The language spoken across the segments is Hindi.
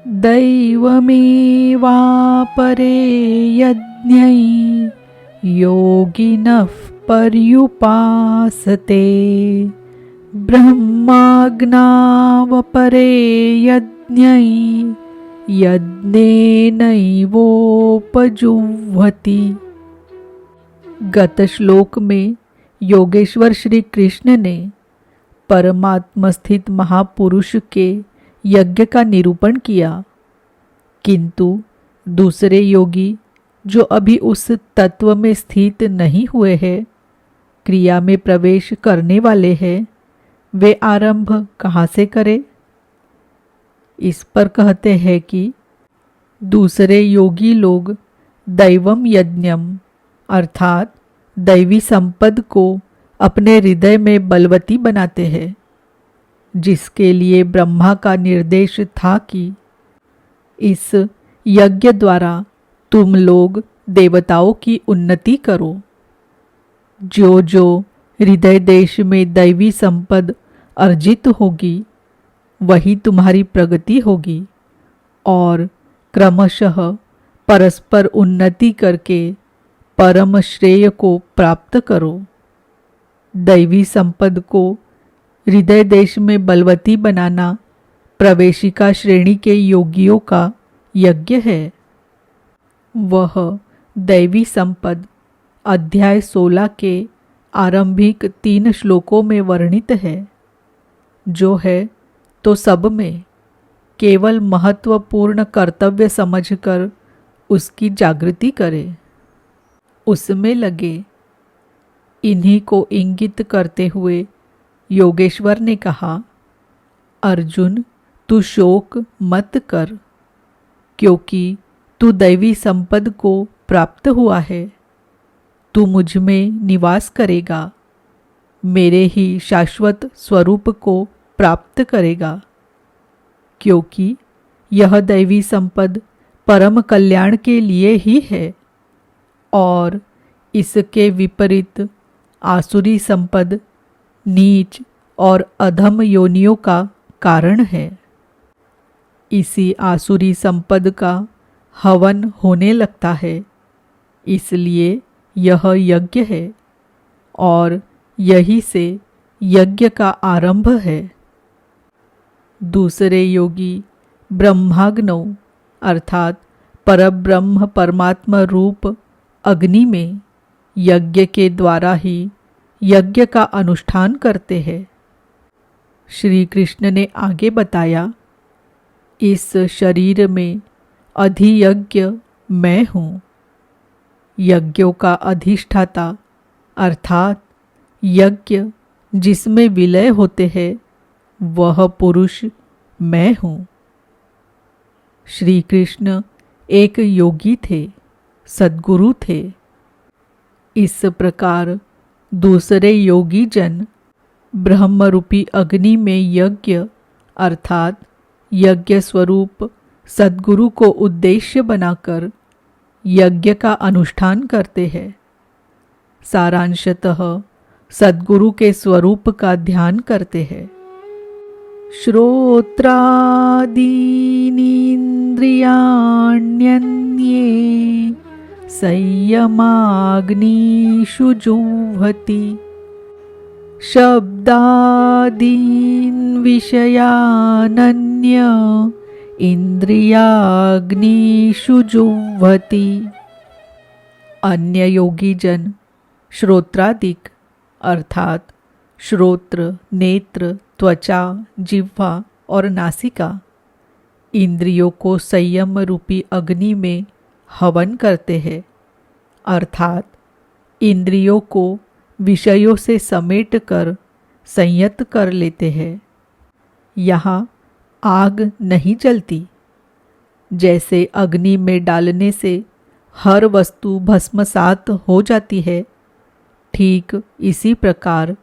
दैवमेवापरे यज्ञै योगिनः पर्युपासते ब्रह्माज्ञावपरे यज्ञै यज्ञेनैवोपजुह्वति। गत श्लोक में योगेश्वर श्री कृष्ण ने परमात्मा स्थित महापुरुष के यज्ञ का निरूपण किया, किंतु दूसरे योगी जो अभी उस तत्व में स्थित नहीं हुए हैं, क्रिया में प्रवेश करने वाले हैं, वे आरंभ कहाँ से करें? इस पर कहते हैं कि दूसरे योगी लोग दैवम यज्ञम अर्थात दैवी संपद को अपने हृदय में बलवती बनाते हैं, जिसके लिए ब्रह्मा का निर्देश था कि इस यज्ञ द्वारा तुम लोग देवताओं की उन्नति करो। जो जो हृदय देश में दैवी संपद अर्जित होगी, वही तुम्हारी प्रगति होगी और क्रमशः परस्पर उन्नति करके परम श्रेय को प्राप्त करो। दैवी संपद को हृदय देश में बलवती बनाना प्रवेशिका श्रेणी के योगियों का यज्ञ है। वह दैवी संपद अध्याय 16 के आरंभिक 3 श्लोकों में वर्णित है, जो है तो सब में केवल महत्वपूर्ण कर्तव्य समझकर उसकी जागृति करे, उसमें लगे। इन्हीं को इंगित करते हुए योगेश्वर ने कहा, अर्जुन तू शोक मत कर, क्योंकि तू दैवी संपद को प्राप्त हुआ है। तू मुझ में निवास करेगा, मेरे ही शाश्वत स्वरूप को प्राप्त करेगा, क्योंकि यह दैवी संपद परम कल्याण के लिए ही है और इसके विपरीत आसुरी संपद नीच और अधम योनियों का कारण है। इसी आसुरी संपद का हवन होने लगता है, इसलिए यह यज्ञ है और यही से यज्ञ का आरंभ है। दूसरे योगी ब्रह्माग्नौ अर्थात परब्रह्म परमात्मा रूप अग्नि में यज्ञ के द्वारा ही यज्ञ का अनुष्ठान करते हैं। श्री कृष्ण ने आगे बताया, इस शरीर में अधियज्ञ मैं हूँ। यज्ञों का अधिष्ठाता अर्थात यज्ञ जिसमें विलय होते हैं, वह पुरुष मैं हूँ। श्री कृष्ण एक योगी थे, सद्गुरु थे। इस प्रकार दूसरे योगी जन ब्रह्मरूपी अग्नि में यज्ञ अर्थात यज्ञ स्वरूप सद्गुरु को उद्देश्य बनाकर यज्ञ का अनुष्ठान करते हैं। सारांशतः सद्गुरु के स्वरूप का ध्यान करते हैं। श्रोत्रादीनीन्द्रियाण्यन्ये संयमाग्निषु जुह्वति शब्दादीन् विषयानन्य इंद्रियाग्निषु जुह्वति। अन्य योगी जन श्रोत्रादिक अर्थात श्रोत्र, नेत्र, त्वचा, जिह्वा और नासिका इंद्रियों को संयम रूपी अग्नि में हवन करते हैं, अर्थात इंद्रियों को विषयों से समेट कर संयत कर लेते हैं। यहाँ आग नहीं जलती। जैसे अग्नि में डालने से हर वस्तु भस्मसात हो जाती है, ठीक इसी प्रकार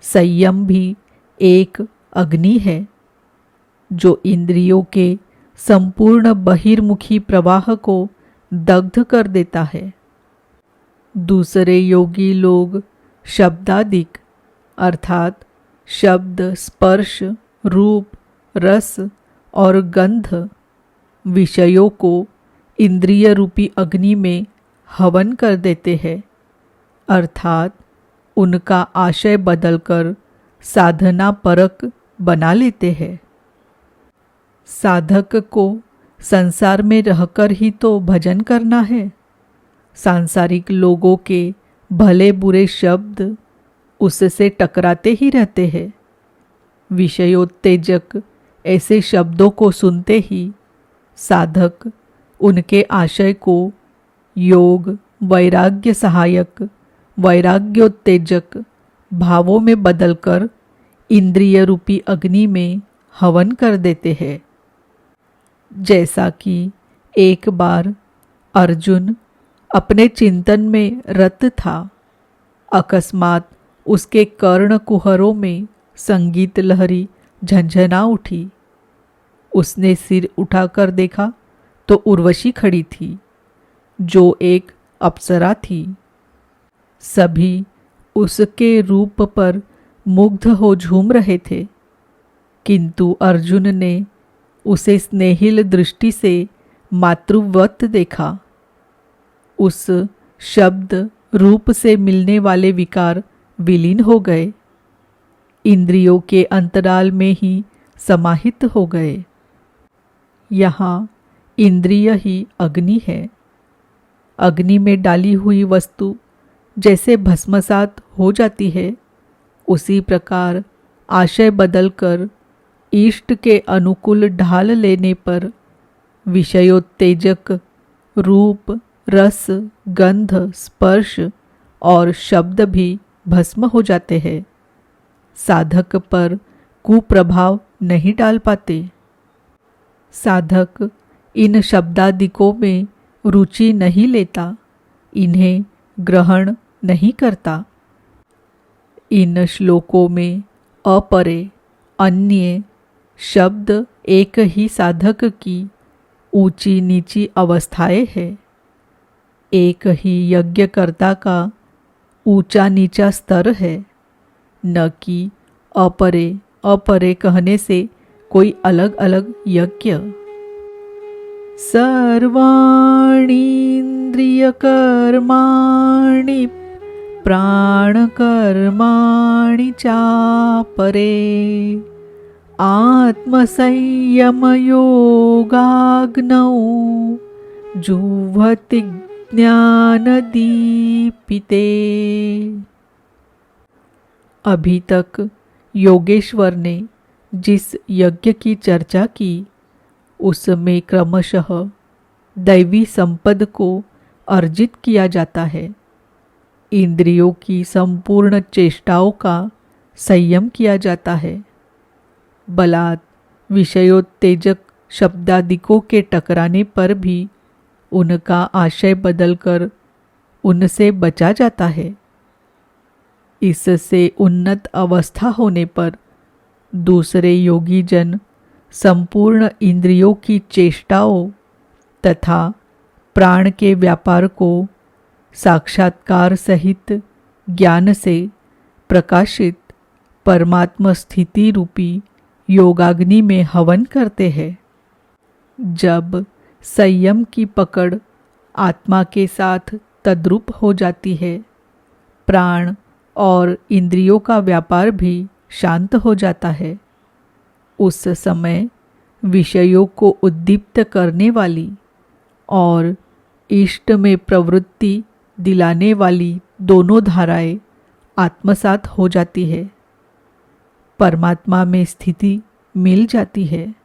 संयम भी एक अग्नि है, जो इंद्रियों के संपूर्ण बहिर्मुखी प्रवाह को दग्ध कर देता है। दूसरे योगी लोग शब्दादिक अर्थात शब्द, स्पर्श, रूप, रस और गंध विषयों को इंद्रिय रूपी अग्नि में हवन कर देते हैं, अर्थात उनका आशय बदलकर साधना परक बना लेते हैं। साधक को संसार में रहकर ही तो भजन करना है। सांसारिक लोगों के भले बुरे शब्द उससे टकराते ही रहते हैं। विषयोत्तेजक ऐसे शब्दों को सुनते ही साधक उनके आशय को योग वैराग्य सहायक वैराग्योत्तेजक भावों में बदलकर इंद्रिय रूपी अग्नि में हवन कर देते हैं। जैसा कि एक बार अर्जुन अपने चिंतन में रत था, अकस्मात उसके कर्ण कुहरों में संगीत लहरी झंझना उठी। उसने सिर उठाकर देखा तो उर्वशी खड़ी थी, जो एक अप्सरा थी। सभी उसके रूप पर मुग्ध हो झूम रहे थे, किंतु अर्जुन ने उसे स्नेहिल दृष्टि से मातृवत देखा। उस शब्द रूप से मिलने वाले विकार विलीन हो गए, इंद्रियों के अंतराल में ही समाहित हो गए। यहाँ इंद्रिय ही अग्नि है। अग्नि में डाली हुई वस्तु जैसे भस्मसात हो जाती है, उसी प्रकार आशय बदलकर इष्ट के अनुकूल ढाल लेने पर विषयोत्तेजक रूप, रस, गंध, स्पर्श और शब्द भी भस्म हो जाते हैं। साधक पर कुप्रभाव नहीं डाल पाते। साधक इन शब्दादिकों में रुचि नहीं लेता, इन्हें ग्रहण नहीं करता। इन श्लोकों में अपरे, अन्य शब्द एक ही साधक की ऊंची नीची अवस्थाएं हैं। एक ही यज्ञकर्ता का ऊंचा नीचा स्तर है, न कि अपरे अपरे कहने से कोई अलग अलग यज्ञ। सर्वाणि इंद्रियकर्माणि प्राणकर्माणि चापरे आत्मसंयमयोगाग्नौ जुह्वति ज्ञानदीपिते। अभी तक योगेश्वर ने जिस यज्ञ की चर्चा की, उसमें क्रमशः दैवी संपद को अर्जित किया जाता है। इंद्रियों की संपूर्ण चेष्टाओं का संयम किया जाता है। बलात् विषयोत्तेजक शब्दादिकों के टकराने पर भी उनका आशय बदलकर उनसे बचा जाता है। इससे उन्नत अवस्था होने पर दूसरे योगी जन संपूर्ण इंद्रियों की चेष्टाओं तथा प्राण के व्यापार को साक्षात्कार सहित ज्ञान से प्रकाशित परमात्म स्थिति रूपी योगाग्नि में हवन करते हैं। जब संयम की पकड़ आत्मा के साथ तद्रूप हो जाती है, प्राण और इंद्रियों का व्यापार भी शांत हो जाता है। उस समय विषयों को उद्दीप्त करने वाली और इष्ट में प्रवृत्ति दिलाने वाली दोनों धाराएं आत्मसात हो जाती है, परमात्मा में स्थिति मिल जाती है।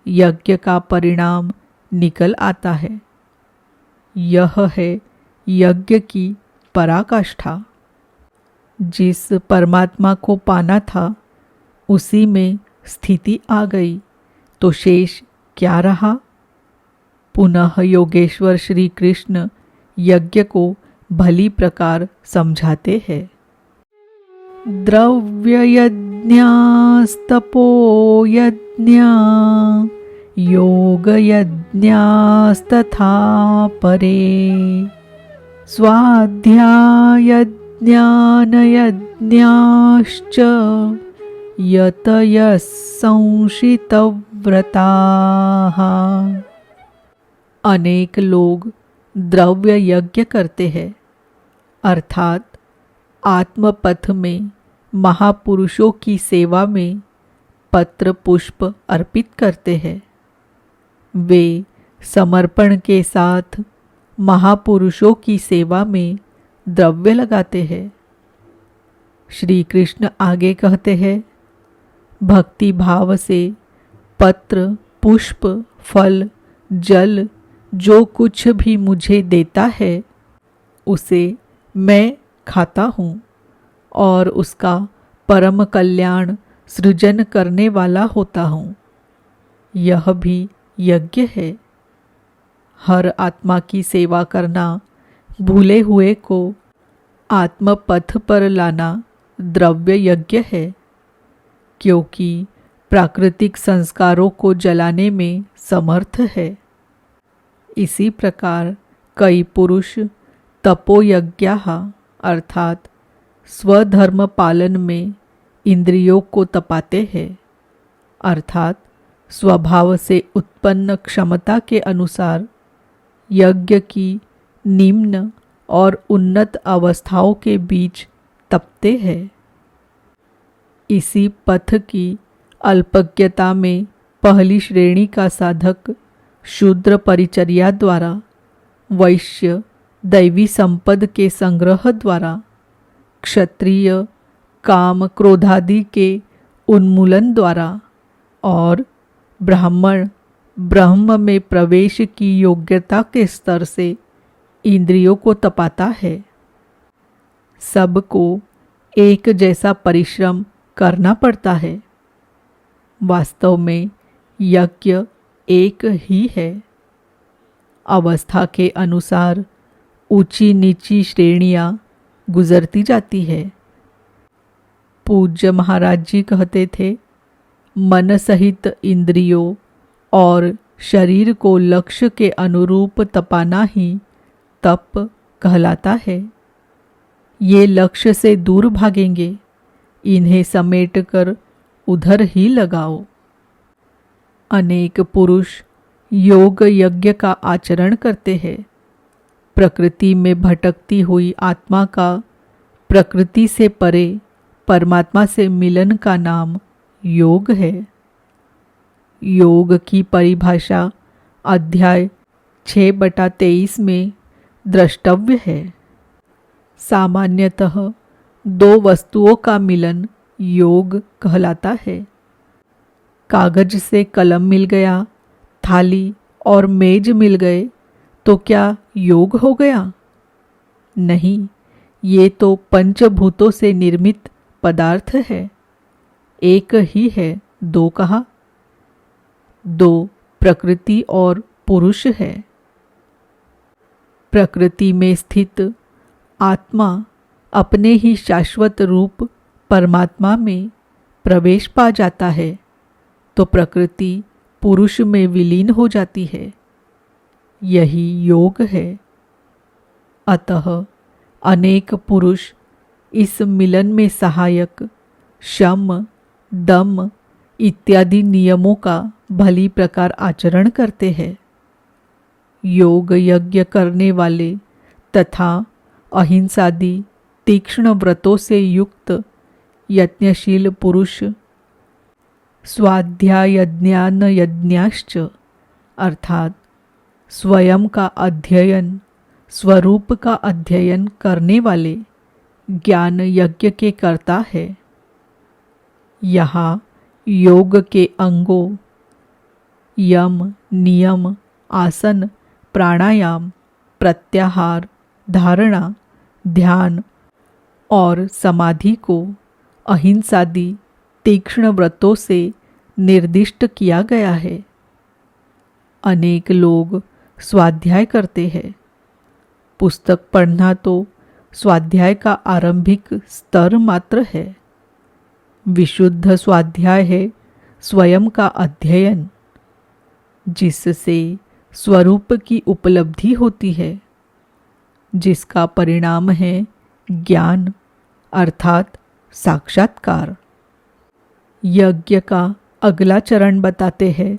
यज्ञ का परिणाम निकल आता है। यह है यज्ञ की पराकाष्ठा। जिस परमात्मा को पाना था उसी में स्थिति आ गई तो शेष क्या रहा। पुनः योगेश्वर श्री कृष्ण यज्ञ को भली प्रकार समझाते हैं। द्रव्ययज्ञास्तपो यज्ञा योगयज्ञास्तथा परे स्वाध्यायज्ञानयज्ञाश्च यतयः संशितव्या व्रताः। अनेक लोग द्रव्य यज्ञ करते हैं, अर्थात आत्मपथ में महापुरुषों की सेवा में पत्र पुष्प अर्पित करते हैं। वे समर्पण के साथ महापुरुषों की सेवा में द्रव्य लगाते हैं। श्री कृष्ण आगे कहते हैं, भक्ति भाव से पत्र पुष्प फल जल जो कुछ भी मुझे देता है उसे मैं खाता हूँ और उसका परम कल्याण सृजन करने वाला होता हूँ। यह भी यज्ञ है। हर आत्मा की सेवा करना, भूले हुए को आत्मपथ पर लाना द्रव्य यज्ञ है, क्योंकि प्राकृतिक संस्कारों को जलाने में समर्थ है। इसी प्रकार कई पुरुष तपोयज्ञाः अर्थात स्वधर्म पालन में इंद्रियों को तपाते हैं, अर्थात स्वभाव से उत्पन्न क्षमता के अनुसार यज्ञ की निम्न और उन्नत अवस्थाओं के बीच तपते हैं। इसी पथ की अल्पज्ञता में पहली श्रेणी का साधक शूद्र परिचर्या द्वारा, वैश्य दैवी संपद के संग्रह द्वारा, क्षत्रिय काम क्रोधादि के उन्मूलन द्वारा और ब्राह्मण ब्रह्म में प्रवेश की योग्यता के स्तर से इंद्रियों को तपाता है। सबको एक जैसा परिश्रम करना पड़ता है। वास्तव में यज्ञ एक ही है। अवस्था के अनुसार ऊंची नीची श्रेणियां गुजरती जाती है। पूज्य महाराज जी कहते थे, मन सहित इंद्रियों और शरीर को लक्ष्य के अनुरूप तपाना ही तप कहलाता है। ये लक्ष्य से दूर भागेंगे, इन्हें समेटकर उधर ही लगाओ। अनेक पुरुष योग यज्ञ का आचरण करते हैं। प्रकृति में भटकती हुई आत्मा का प्रकृति से परे परमात्मा से मिलन का नाम योग है। योग की परिभाषा अध्याय 6/23 में द्रष्टव्य है। सामान्यतः दो वस्तुओं का मिलन योग कहलाता है। कागज से कलम मिल गया, थाली और मेज मिल गए तो क्या योग हो गया? नहीं, ये तो पंचभूतों से निर्मित पदार्थ है। एक ही है, दो कहा? दो प्रकृति और पुरुष है। प्रकृति में स्थित आत्मा अपने ही शाश्वत रूप परमात्मा में प्रवेश पा जाता है तो प्रकृति पुरुष में विलीन हो जाती है। यही योग है। अतः अनेक पुरुष इस मिलन में सहायक शम, दम इत्यादि नियमों का भली प्रकार आचरण करते हैं। योग यज्ञ करने वाले तथा अहिंसादि तीक्ष्ण व्रतों से युक्त यज्ञशील पुरुष स्वाध्याय ज्ञान यज्ञाश्च अर्थात स्वयं का अध्ययन, स्वरूप का अध्ययन करने वाले ज्ञान यज्ञ के कर्ता है। यहाँ योग के अंगों यम, नियम, आसन, प्राणायाम, प्रत्याहार, धारणा, ध्यान और समाधि को अहिंसादि तीक्ष्ण व्रतों से निर्दिष्ट किया गया है। अनेक लोग स्वाध्याय करते हैं। पुस्तक पढ़ना तो स्वाध्याय का आरंभिक स्तर मात्र है। विशुद्ध स्वाध्याय है स्वयं का अध्ययन, जिससे स्वरूप की उपलब्धि होती है, जिसका परिणाम है ज्ञान अर्थात साक्षात्कार। यज्ञ का अगला चरण बताते हैं।